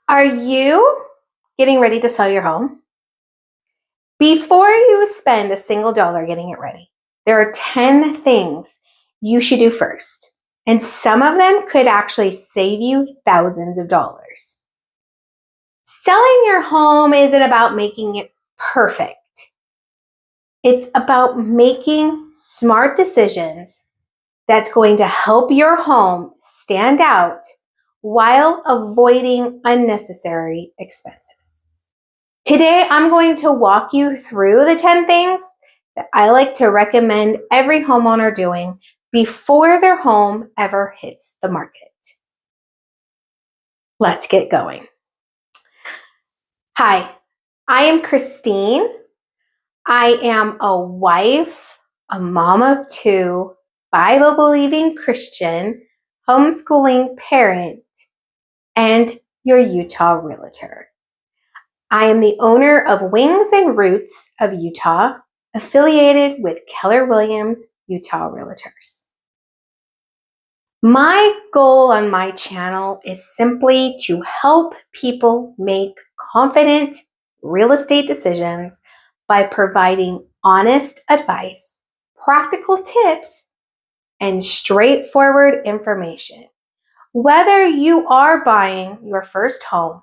Are you getting ready to sell your home? Before you spend a single dollar getting it ready, there are 10 things you should do first. And some of them could actually save you thousands of dollars. Selling your home isn't about making it perfect. It's about making smart decisions that's going to help your home stand out while avoiding unnecessary expenses. Today, I'm going to walk you through the 10 things that I like to recommend every homeowner doing before their home ever hits the market. Let's get going. Hi, I am Christine. I am a wife, a mom of two, Bible-believing Christian, homeschooling parent, and your Utah Realtor. I am the owner of Wings and Roots of Utah, affiliated with Keller Williams Utah Realtors. My goal on my channel is simply to help people make confident real estate decisions by providing honest advice, practical tips, and straightforward information. Whether you are buying your first home,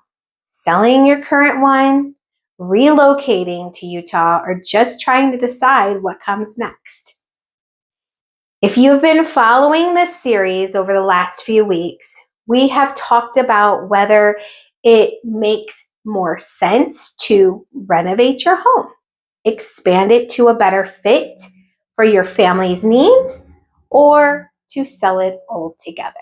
selling your current one, relocating to Utah, or just trying to decide what comes next. If you've been following this series over the last few weeks, we have talked about whether it makes more sense to renovate your home, expand it to a better fit for your family's needs, or to sell it altogether.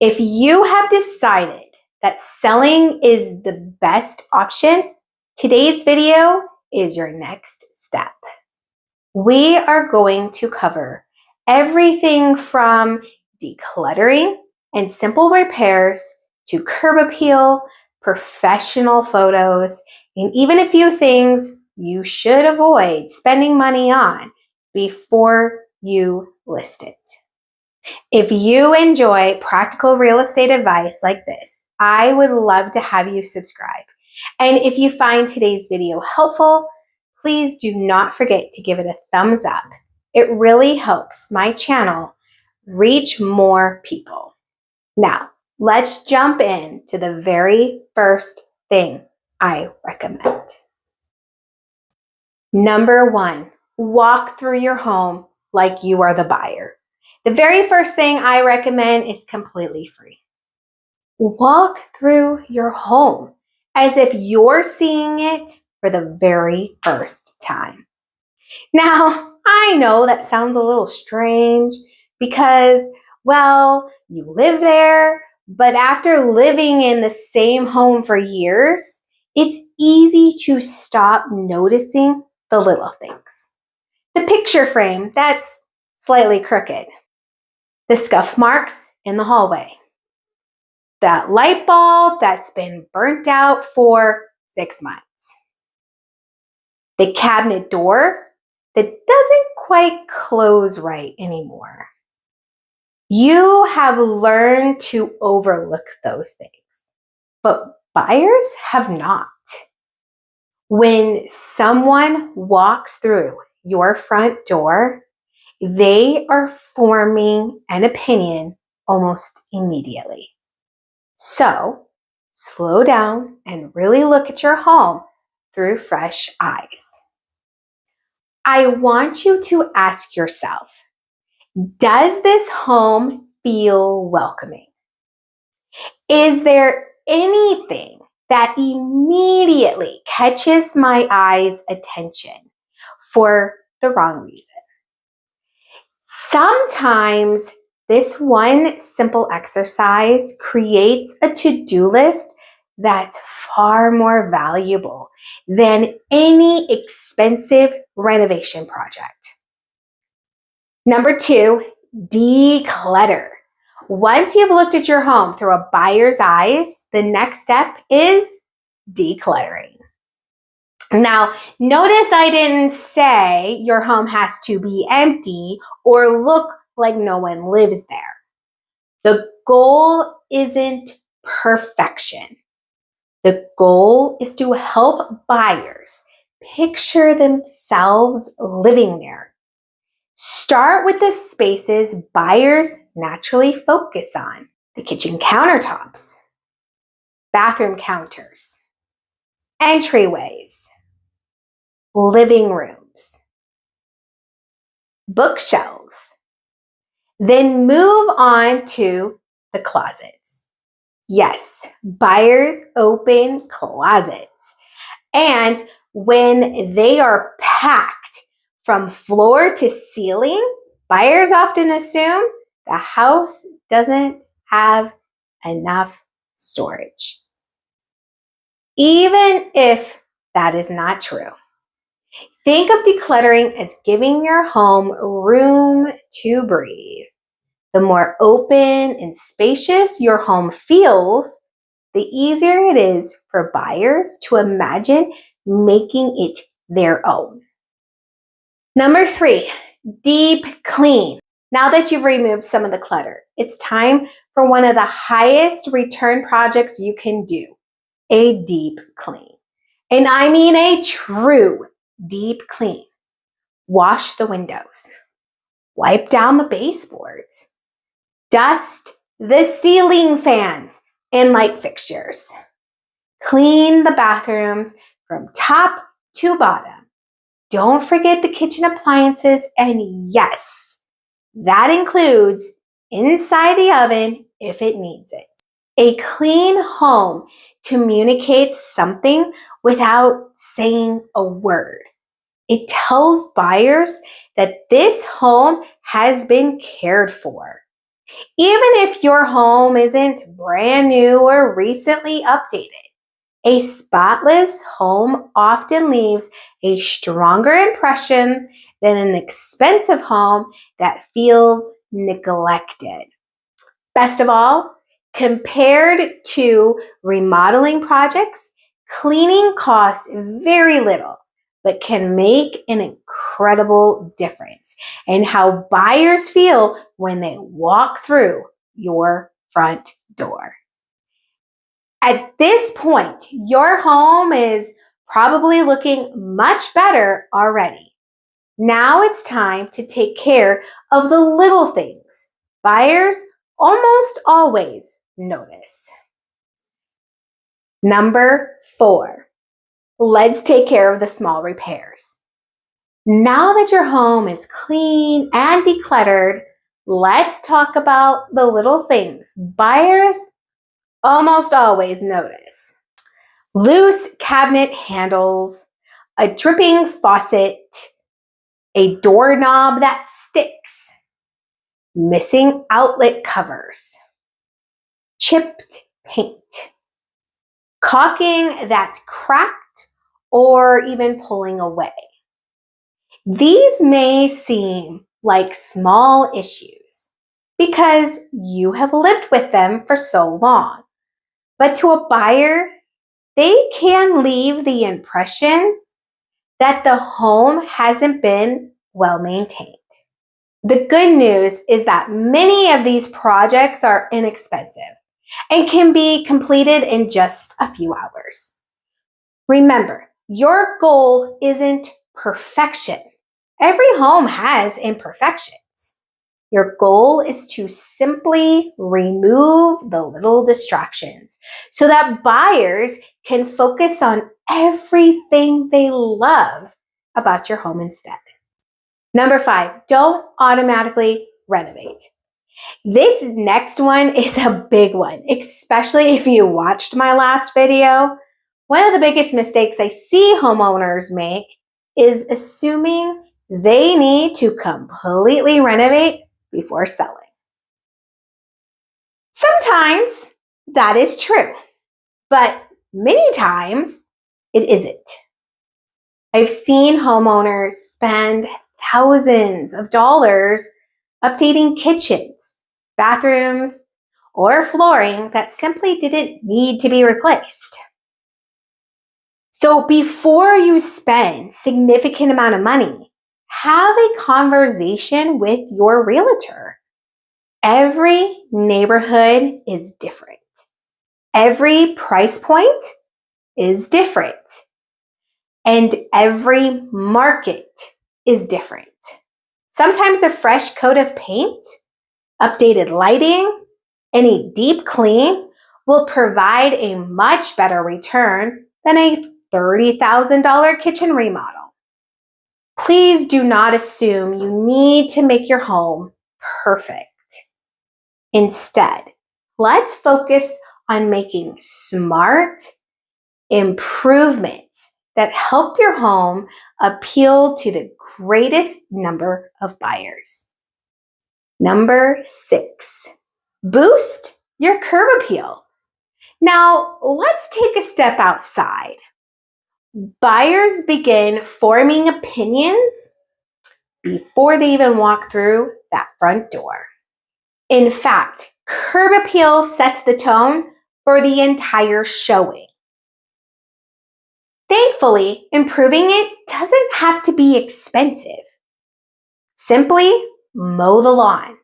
If you have decided that selling is the best option, today's video is your next step. We are going to cover everything from decluttering and simple repairs to curb appeal, professional photos, and even a few things you should avoid spending money on before you list it. If you enjoy practical real estate advice like this, I would love to have you subscribe. And if you find today's video helpful, please do not forget to give it a thumbs up. It really helps my channel reach more people. Now, let's jump into the very first thing I recommend. Number 1, walk through your home like you are the buyer. The very first thing I recommend is completely free. Walk through your home as if you're seeing it for the very first time. Now, I know that sounds a little strange because, well, you live there, but after living in the same home for years, it's easy to stop noticing the little things. The picture frame that's slightly crooked. The scuff marks in the hallway. That light bulb that's been burnt out for 6 months. The cabinet door that doesn't quite close right anymore. You have learned to overlook those things, but buyers have not. When someone walks through your front door, they are forming an opinion almost immediately. So, slow down and really look at your home through fresh eyes. I want you to ask yourself, does this home feel welcoming? Is there anything that immediately catches my eye's attention for the wrong reason? Sometimes this one simple exercise creates a to-do list that's far more valuable than any expensive renovation project. Number 2, declutter. Once you've looked at your home through a buyer's eyes, the next step is decluttering. Now, notice I didn't say your home has to be empty or look like no one lives there. The goal isn't perfection. The goal is to help buyers picture themselves living there. Start with the spaces buyers naturally focus on: the kitchen countertops, bathroom counters, entryways, living rooms, bookshelves. Then move on to the closets. Yes, buyers open closets. And when they are packed from floor to ceiling, buyers often assume the house doesn't have enough storage. Even if that is not true, think of decluttering as giving your home room to breathe. The more open and spacious your home feels, the easier it is for buyers to imagine making it their own. Number 3, deep clean. Now that you've removed some of the clutter, it's time for one of the highest return projects you can do: a deep clean. And I mean a true deep clean. Wash the windows, wipe down the baseboards, dust the ceiling fans and light fixtures. Clean the bathrooms from top to bottom. Don't forget the kitchen appliances, and yes, that includes inside the oven if it needs it. A clean home communicates something without saying a word. It tells buyers that this home has been cared for. Even if your home isn't brand new or recently updated, a spotless home often leaves a stronger impression than an expensive home that feels neglected. Best of all, compared to remodeling projects, cleaning costs very little, but can make an incredible difference in how buyers feel when they walk through your front door. At this point, your home is probably looking much better already. Now it's time to take care of the little things buyers almost always notice. Number 4, let's take care of the small repairs. Now that your home is clean and decluttered, let's talk about the little things buyers almost always notice. Loose cabinet handles, a dripping faucet, a doorknob that sticks, missing outlet covers, chipped paint, caulking that's cracked or even pulling away. These may seem like small issues because you have lived with them for so long, but to a buyer, they can leave the impression that the home hasn't been well maintained. The good news is that many of these projects are inexpensive and can be completed in just a few hours. Remember, your goal isn't perfection. Every home has imperfections. Your goal is to simply remove the little distractions so that buyers can focus on everything they love about your home instead. Number 5, don't automatically renovate. This next one is a big one, especially if you watched my last video. One of the biggest mistakes I see homeowners make is assuming they need to completely renovate before selling. Sometimes that is true, but many times it isn't. I've seen homeowners spend thousands of dollars updating kitchens, bathrooms, or flooring that simply didn't need to be replaced. So before you spend significant amount of money, have a conversation with your realtor. Every neighborhood is different. Every price point is different, and every market is different. Sometimes a fresh coat of paint, updated lighting, and a deep clean will provide a much better return than a $30,000 kitchen remodel. Please do not assume you need to make your home perfect. Instead, let's focus on making smart improvements that help your home appeal to the greatest number of buyers. Number 6, boost your curb appeal. Now, let's take a step outside. Buyers begin forming opinions before they even walk through that front door. In fact, curb appeal sets the tone for the entire showing. Thankfully, improving it doesn't have to be expensive. Simply mow the lawn,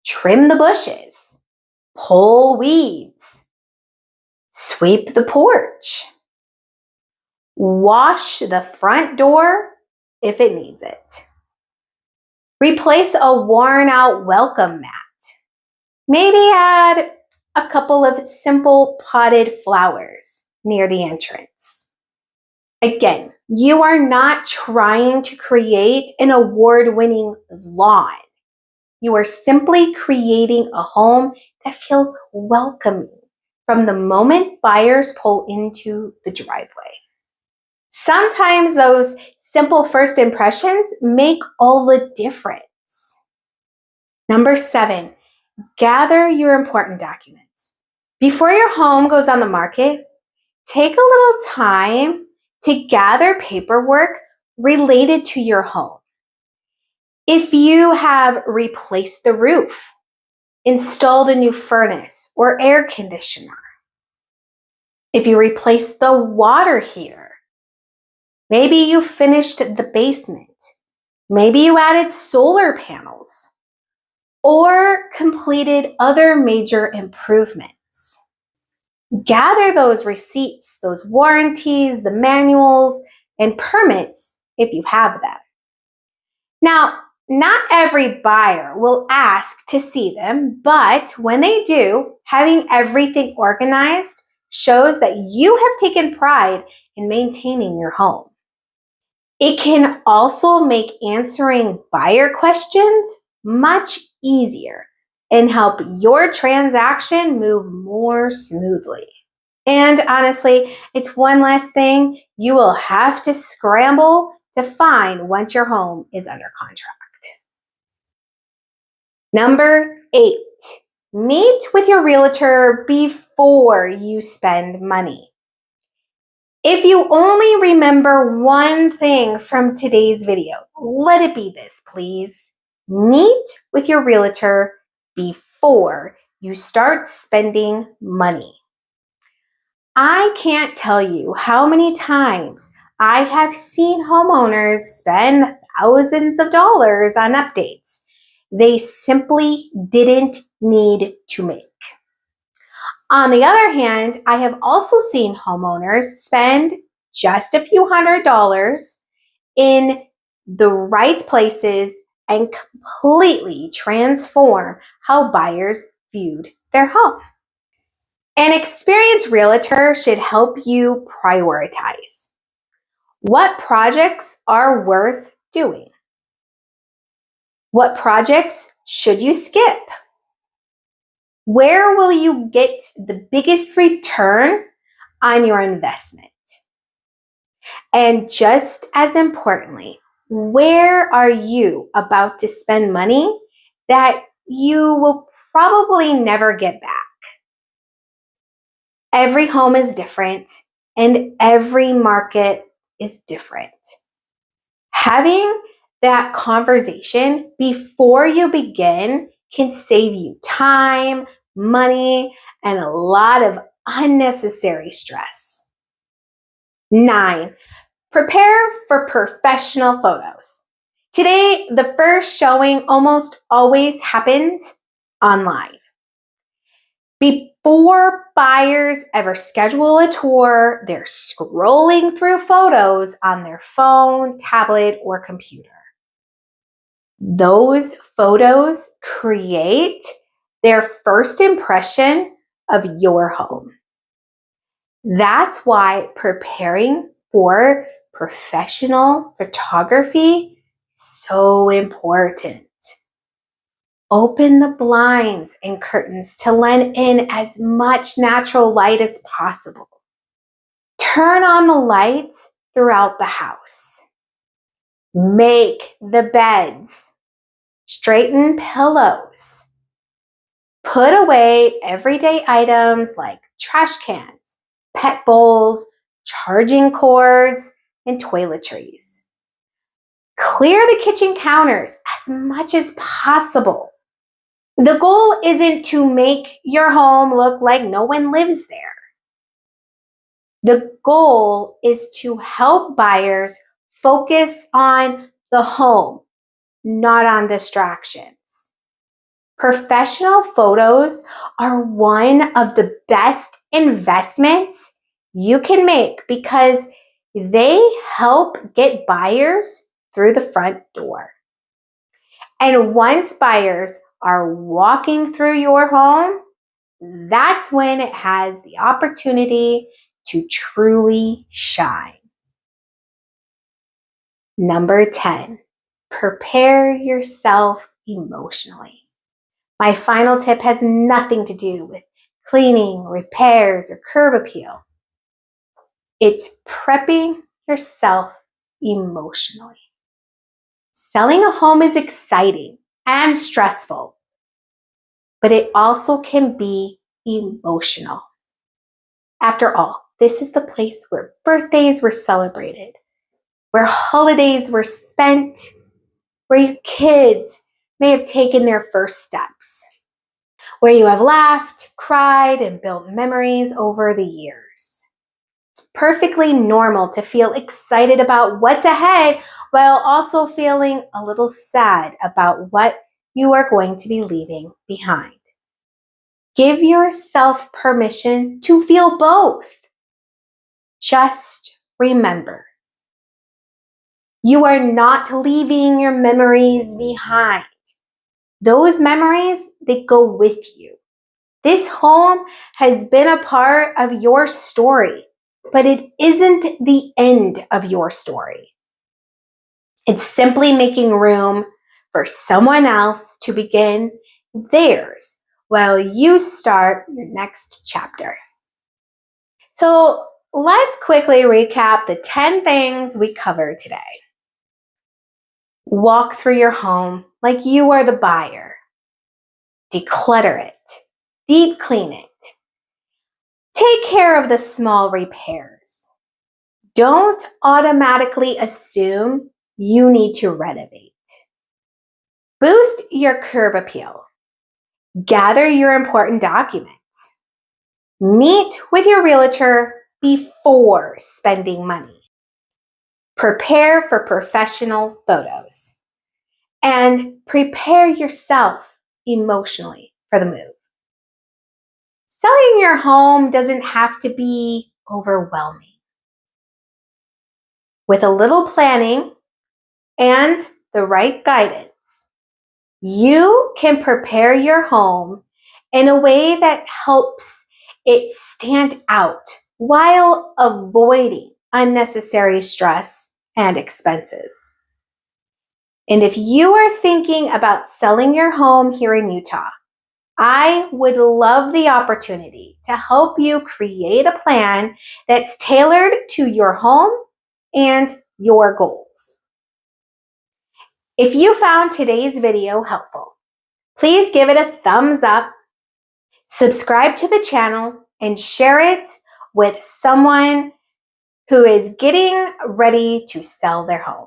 trim the bushes, pull weeds, sweep the porch, wash the front door if it needs it. Replace a worn out welcome mat. Maybe add a couple of simple potted flowers near the entrance. Again, you are not trying to create an award-winning lawn. You are simply creating a home that feels welcoming from the moment buyers pull into the driveway. Sometimes those simple first impressions make all the difference. Number 7, gather your important documents. Before your home goes on the market, take a little time to gather paperwork related to your home. If you have replaced the roof, installed a new furnace or air conditioner, if you replaced the water heater, maybe you finished the basement, maybe you added solar panels, or completed other major improvements. Gather those receipts, those warranties, the manuals, and permits if you have them. Now, not every buyer will ask to see them, but when they do, having everything organized shows that you have taken pride in maintaining your home. It can also make answering buyer questions much easier and help your transaction move more smoothly. And honestly, it's one less thing you will have to scramble to find once your home is under contract. Number 8, meet with your realtor before you spend money. If you only remember one thing from today's video, let it be this, please. Meet with your realtor before you start spending money. I can't tell you how many times I have seen homeowners spend thousands of dollars on updates they simply didn't need to make. On the other hand, I have also seen homeowners spend just a few $100s in the right places and completely transform how buyers viewed their home. An experienced realtor should help you prioritize. What projects are worth doing? What projects should you skip? Where will you get the biggest return on your investment? And just as importantly, where are you about to spend money that you will probably never get back? Every home is different and every market is different. Having that conversation before you begin can save you time, money, and a lot of unnecessary stress. 9, prepare for professional photos. Today, the first showing almost always happens online. Before buyers ever schedule a tour, they're scrolling through photos on their phone, tablet, or computer. Those photos create their first impression of your home. That's why preparing for professional photography is so important. Open the blinds and curtains to let in as much natural light as possible. Turn on the lights throughout the house. Make the beds. Straighten pillows. Put away everyday items like trash cans, pet bowls, charging cords, and toiletries. Clear the kitchen counters as much as possible. The goal isn't to make your home look like no one lives there. The goal is to help buyers focus on the home, not on distractions. Professional photos are one of the best investments you can make because they help get buyers through the front door. And once buyers are walking through your home, that's when it has the opportunity to truly shine. Number 10, prepare yourself emotionally. My final tip has nothing to do with cleaning, repairs, or curb appeal. It's prepping yourself emotionally. Selling a home is exciting and stressful, but it also can be emotional. After all, this is the place where birthdays were celebrated, where holidays were spent, where your kids may have taken their first steps, where you have laughed, cried, and built memories over the years. It's perfectly normal to feel excited about what's ahead while also feeling a little sad about what you are going to be leaving behind. Give yourself permission to feel both. Just remember, you are not leaving your memories behind. Those memories, they go with you. This home has been a part of your story, but it isn't the end of your story. It's simply making room for someone else to begin theirs while you start your next chapter. So let's quickly recap the 10 things we covered today. Walk through your home like you are the buyer. Declutter it. Deep clean it. Take care of the small repairs. Don't automatically assume you need to renovate. Boost your curb appeal. Gather your important documents. Meet with your realtor before spending money. Prepare for professional photos. And prepare yourself emotionally for the move. Selling your home doesn't have to be overwhelming. With a little planning and the right guidance, you can prepare your home in a way that helps it stand out while avoiding unnecessary stress and expenses. And if you are thinking about selling your home here in Utah, I would love the opportunity to help you create a plan that's tailored to your home and your goals. If you found today's video helpful, please give it a thumbs up, subscribe to the channel, and share it with someone who is getting ready to sell their home.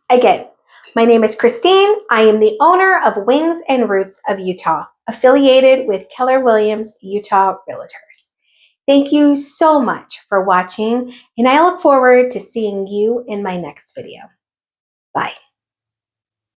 Again, my name is Christine. I am the owner of Wings and Roots of Utah, affiliated with Keller Williams Utah Realtors. Thank you so much for watching, and I look forward to seeing you in my next video. Bye.